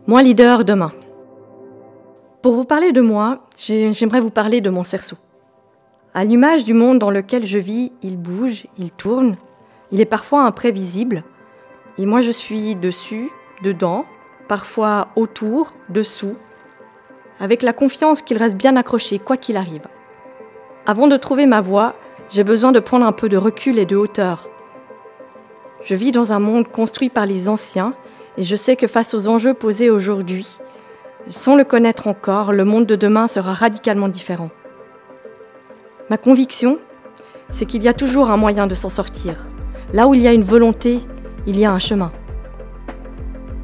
Moi leader demain. Pour vous parler de moi, j'aimerais vous parler de mon cerceau. À l'image du monde dans lequel je vis, il bouge, il tourne, il est parfois imprévisible. Et moi je suis dessus, dedans, parfois autour, dessous, avec la confiance qu'il reste bien accroché quoi qu'il arrive. Avant de trouver ma voie, j'ai besoin de prendre un peu de recul et de hauteur. Je vis dans un monde construit par les anciens et je sais que face aux enjeux posés aujourd'hui, sans le connaître encore, le monde de demain sera radicalement différent. Ma conviction, c'est qu'il y a toujours un moyen de s'en sortir. Là où il y a une volonté, il y a un chemin.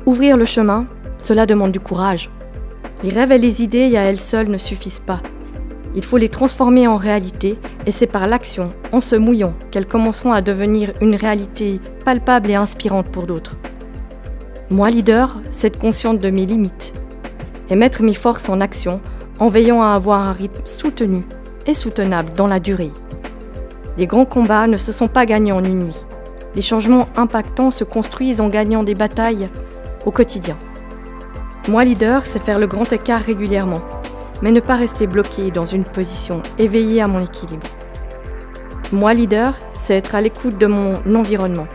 Ouvrir le chemin, cela demande du courage. Les rêves et les idées à elles seules ne suffisent pas. Il faut les transformer en réalité et c'est par l'action, en se mouillant, qu'elles commenceront à devenir une réalité palpable et inspirante pour d'autres. Moi, leader, c'est être consciente de mes limites et mettre mes forces en action en veillant à avoir un rythme soutenu et soutenable dans la durée. Les grands combats ne se sont pas gagnés en une nuit. Les changements impactants se construisent en gagnant des batailles au quotidien. Moi, leader, c'est faire le grand écart régulièrement, mais ne pas rester bloqué dans une position éveillée à mon équilibre. Moi, leader, c'est être à l'écoute de mon environnement,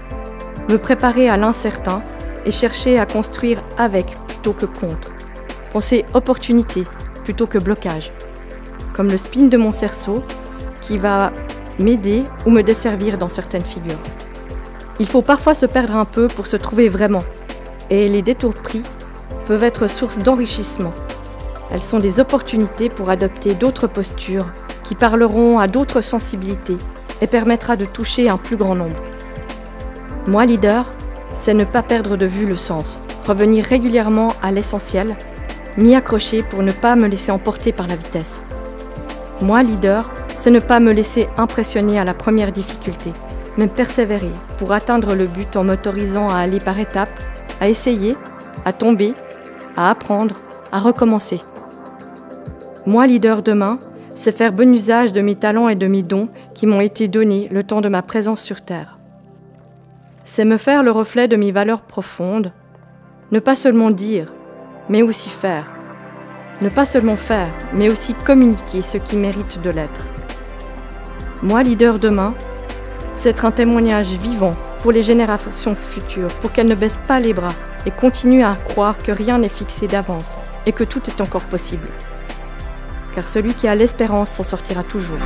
me préparer à l'incertain et chercher à construire avec plutôt que contre. Penser opportunité plutôt que blocage. Comme le spin de mon cerceau qui va m'aider ou me desservir dans certaines figures. Il faut parfois se perdre un peu pour se trouver vraiment. Et les détours pris peuvent être source d'enrichissement. Elles sont des opportunités pour adopter d'autres postures qui parleront à d'autres sensibilités et permettra de toucher un plus grand nombre. Moi, leader, c'est ne pas perdre de vue le sens, revenir régulièrement à l'essentiel, m'y accrocher pour ne pas me laisser emporter par la vitesse. Moi, leader, c'est ne pas me laisser impressionner à la première difficulté, mais persévérer pour atteindre le but en m'autorisant à aller par étapes, à essayer, à tomber, à apprendre, à recommencer. Moi, leader demain, c'est faire bon usage de mes talents et de mes dons qui m'ont été donnés le temps de ma présence sur Terre. C'est me faire le reflet de mes valeurs profondes, ne pas seulement dire, mais aussi faire. Ne pas seulement faire, mais aussi communiquer ce qui mérite de l'être. Moi, leader demain, c'est être un témoignage vivant pour les générations futures, pour qu'elles ne baissent pas les bras et continuent à croire que rien n'est fixé d'avance et que tout est encore possible. Car celui qui a l'espérance s'en sortira toujours.